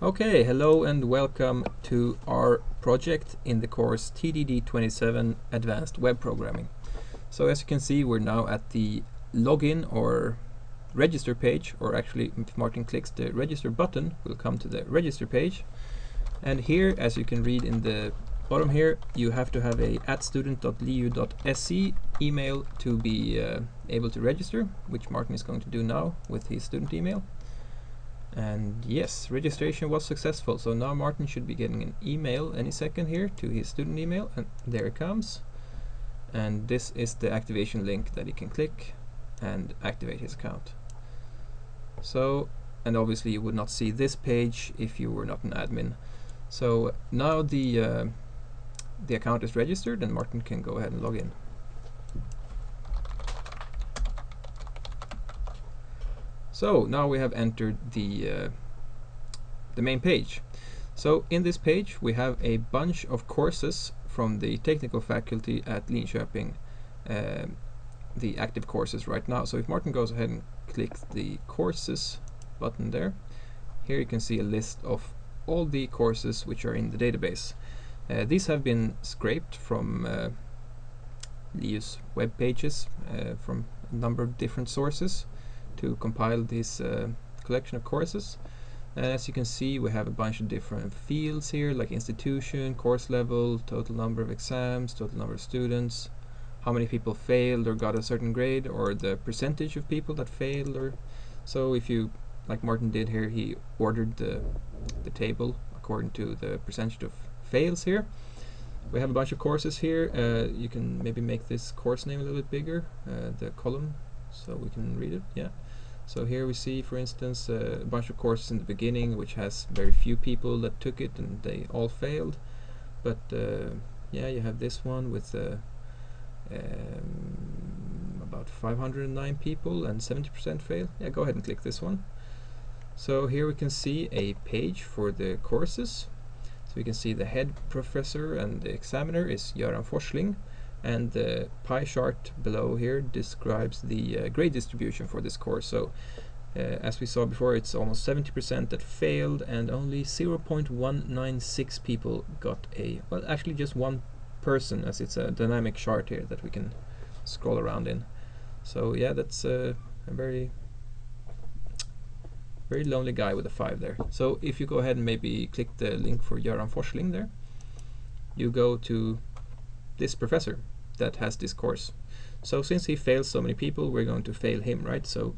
Okay, hello and welcome to our project in the course TDD27 Advanced Web Programming. So as you can see, we're now at the login or register page, or actually if Martin clicks the register button, we'll come to the register page. And here, as you can read in the bottom here, you have to have a @student.liu.se email to be able to register, which Martin is going to do now with his student email. And yes, registration was successful, so now Martin should be getting an email any second here to his student email, and there it comes. And this is the activation link that he can click and activate his account. So, and obviously you would not see this page if you were not an admin. So now the account is registered and Martin can go ahead and log in. So now we have entered the main page. So in this page we have a bunch of courses from the technical faculty at Linköping, the active courses right now. So if Martin goes ahead and clicks the courses button there, here you can see a list of all the courses which are in the database. These have been scraped from LiU's web pages from a number of different sources to compile this collection of courses. And as you can see, we have a bunch of different fields here, like institution, course level, total number of exams, total number of students, how many people failed or got a certain grade, or the percentage of people that failed. Or so if you, like Martin did here, he ordered the table according to the percentage of fails here. We have a bunch of courses here. You can maybe make this course name a little bit bigger, the column, so we can read it. Yeah. So here we see, for instance, a bunch of courses in the beginning which has very few people that took it and they all failed. But yeah, you have this one with about 509 people and 70% fail. Yeah, go ahead and click this one. So here we can see a page for the courses. So we can see the head professor and the examiner is Göran Forsling, and the pie chart below here describes the grade distribution for this course. So as we saw before, it's almost 70% that failed and only 0.196 people got a, well, actually just one person, as it's a dynamic chart here that we can scroll around in. So yeah, that's a very lonely guy with a 5 there. So if you go ahead and maybe click the link for Göran Forsling there, you go to this professor that has this course. So since he fails so many people, we're going to fail him, right? So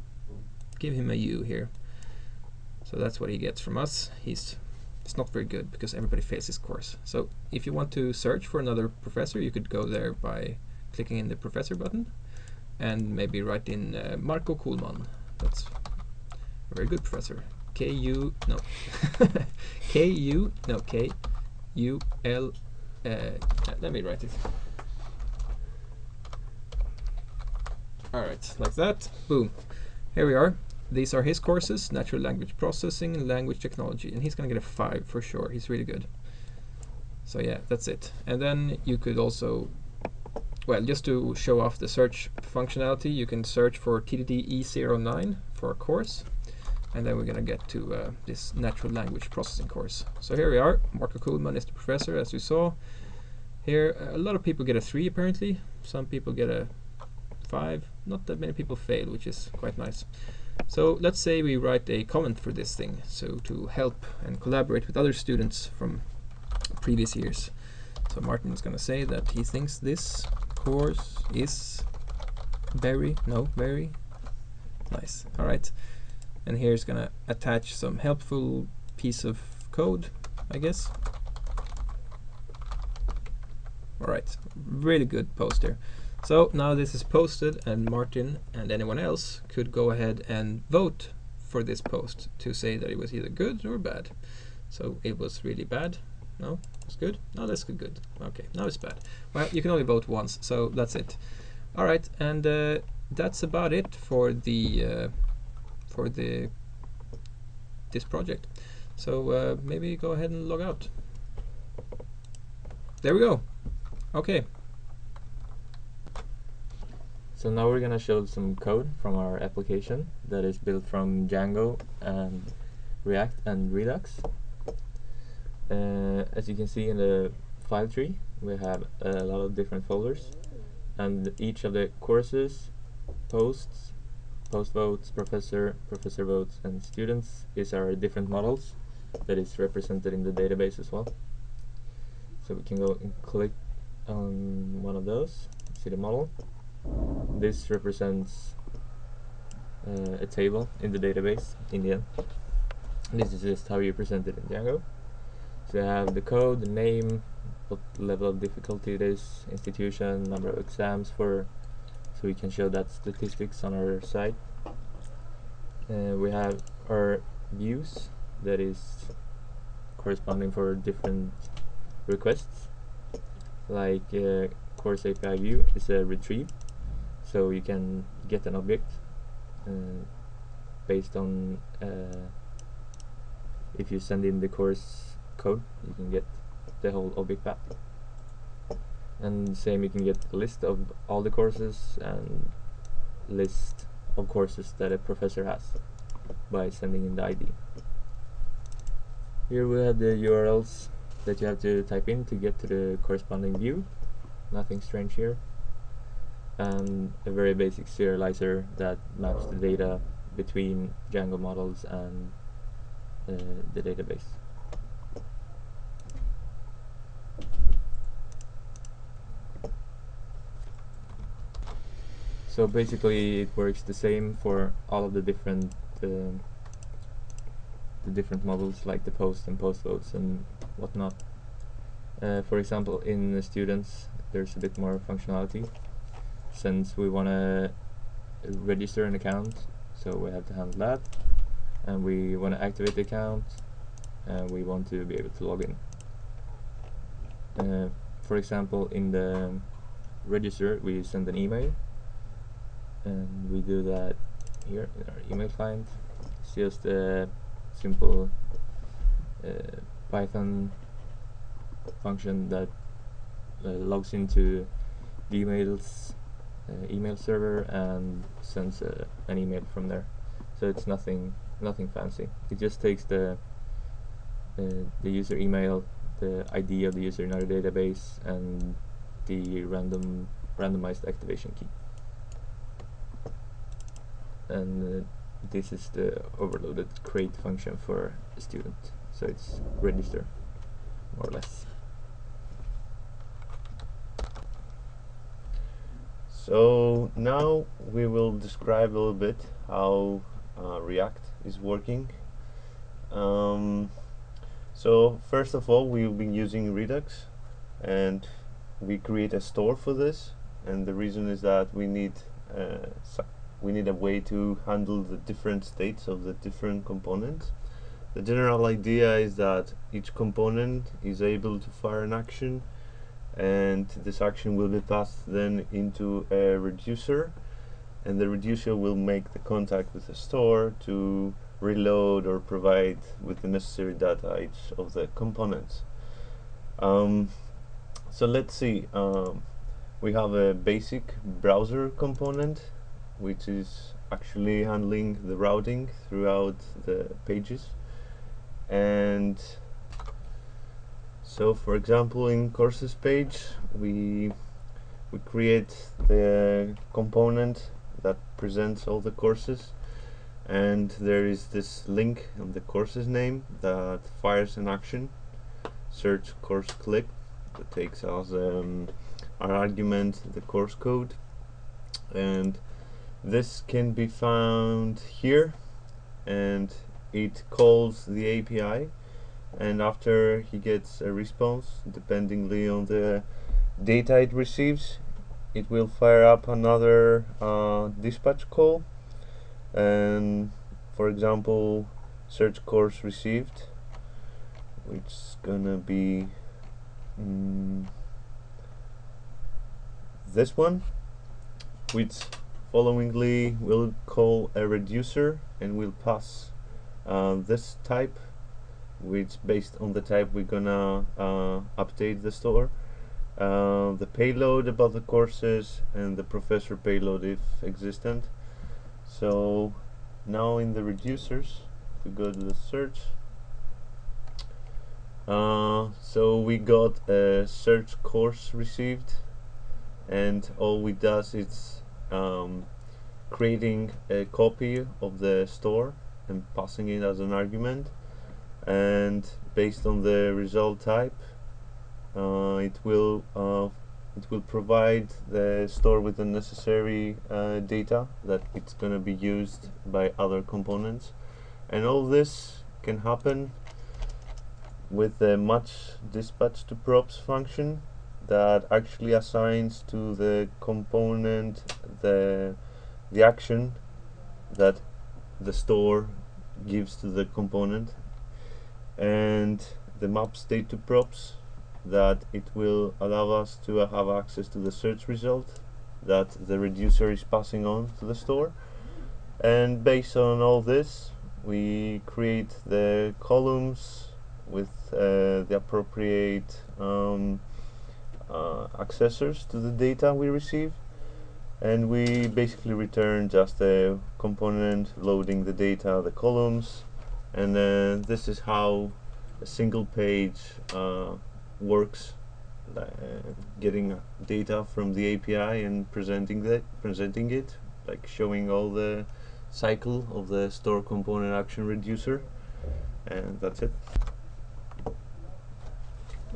give him a U here. So that's what he gets from us. It's not very good because everybody fails his course. So if you want to search for another professor, you could go there by clicking in the professor button and maybe write in Marco Kuhlman. That's a very good professor. K-U, no. K-U, no, K-U-L, let me write it. Alright, like that. Boom. Here we are. These are his courses: natural language processing and language technology. And he's going to get a 5 for sure. He's really good. So yeah, that's it. And then you could also, well, just to show off the search functionality, you can search for TDDE09 for a course. And then we're going to get to this natural language processing course. So here we are. Marco Kuhlman is the professor, as we saw. Here, a lot of people get a 3 apparently. Some people get a 5. Not that many people fail, which is quite nice. So let's say we write a comment for this thing, so to help and collaborate with other students from previous years. So Martin is going to say that he thinks this course is very nice. Alright. And here's going to attach some helpful piece of code, I guess. Alright, really good poster. So now this is posted, and Martin and anyone else could go ahead and vote for this post to say that it was either good or bad. So it was really bad. No, it's good. No, that's good. Okay, now it's bad. Well, you can only vote once, so that's it. Alright, and that's about it for the this project. So maybe go ahead and log out. There we go. Okay. So now we're going to show some code from our application that is built from Django and React and Redux. As you can see in the file tree, we have a lot of different folders, and each of the courses, posts, post votes, professor votes, and students is our different models that is represented in the database as well. So we can go and click on one of those, see the model. This represents a table in the database in the end. This is just how you present it in Django. So you have the code, the name, what level of difficulty it is, institution, number of exams so we can show that statistics on our site. We have our views that is corresponding for different requests, like course API view is a retrieve, so you can get an object based on if you send in the course code, you can get the whole object path. And same, you can get a list of all the courses and list of courses that a professor has by sending in the ID. Here we have the URLs that you have to type in to get to the corresponding view. Nothing strange here. And a very basic serializer that maps the data between Django models and the database. So basically it works the same for all of the different models, like the post and post votes and whatnot. For example, in the students there's a bit more functionality, since we want to register an account, so we have to handle that, and we want to activate the account, and we want to be able to log in. For example, in the register we send an email, and we do that here in our email client. It's just a simple Python function that logs into the email server and sends an email from there. So it's nothing fancy. It just takes the user email, the ID of the user in our database, and the randomized activation key. And this is the overloaded create function for a student. So it's register, more or less. So now we will describe a little bit how React is working. So first of all, we've been using Redux, and we create a store for this, and the reason is that we need a way to handle the different states of the different components. The general idea is that each component is able to fire an action, and this action will be passed then into a reducer, and the reducer will make the contact with the store to reload or provide with the necessary data each of the components. So let's see, we have a basic browser component which is actually handling the routing throughout the pages. And so for example, in courses page we create the component that presents all the courses, and there is this link on the course's name that fires an action, search course click, that takes as our argument the course code, and this can be found here, and it calls the API, and after he gets a response, dependingly on the data it receives, it will fire up another dispatch call, and for example, search course received, which is gonna be this one, which followingly will call a reducer and will pass this type, which based on the type we're gonna update the store, the payload about the courses, and the professor payload if existent. So now in the reducers, if we go to the search, So we got a search course received, and all we does is creating a copy of the store and passing it as an argument, and based on the result type, it will provide the store with the necessary data that it's going to be used by other components, and all this can happen with the match dispatch to props function that actually assigns to the component the action that the store gives to the component, and the map state to props that it will allow us to have access to the search result that the reducer is passing on to the store. And based on all this, we create the columns with the appropriate accessors to the data we receive, and we basically return just a component loading the data, the columns, and this is how a single page works, getting data from the API and presenting it, like showing all the cycle of the store component action reducer, and that's it.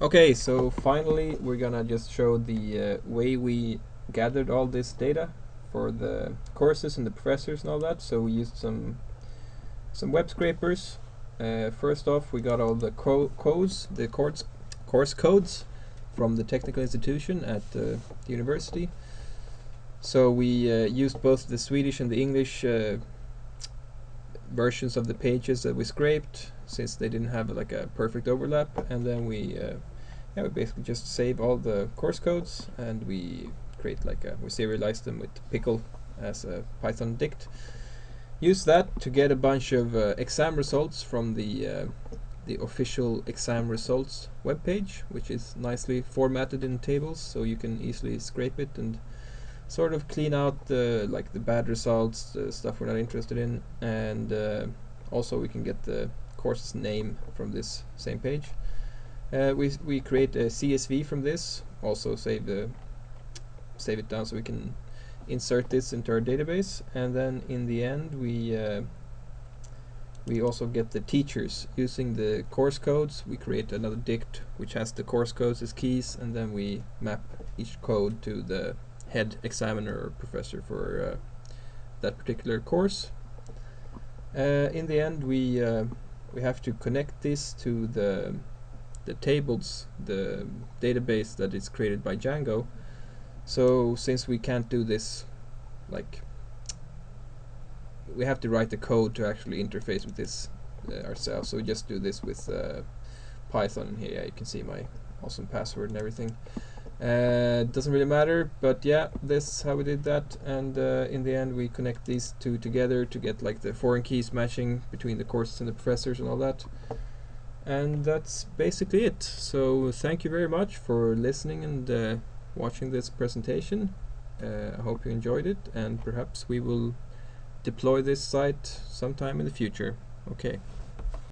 Okay, so finally we're gonna just show the way we gathered all this data for the courses and the professors and all that. So we used some web scrapers. First off, we got all the codes, the course codes from the technical institution at the university. So we used both the Swedish and the English versions of the pages that we scraped, since they didn't have like a perfect overlap, and then we basically just save all the course codes, and we create we serialize them with pickle as a Python dict. Use that to get a bunch of exam results from the official exam results webpage, which is nicely formatted in tables, so you can easily scrape it and sort of clean out the bad results, the stuff we're not interested in, and also we can get the course's name from this same page. We create a CSV from this, also save it down so we can insert this into our database, and then in the end we also get the teachers. Using the course codes, we create another dict which has the course codes as keys, and then we map each code to the head examiner or professor for that particular course. In the end, we have to connect this to the tables, the database that is created by Django. So since we can't do this, we have to write the code to actually interface with this ourselves. So we just do this with Python. Here you can see my awesome password and everything. Doesn't really matter, but yeah, this is how we did that, and in the end we connect these two together to get the foreign keys matching between the courses and the professors and all that. And that's basically it. So thank you very much for listening and watching this presentation. I hope you enjoyed it, and perhaps we will deploy this site sometime in the future. Okay.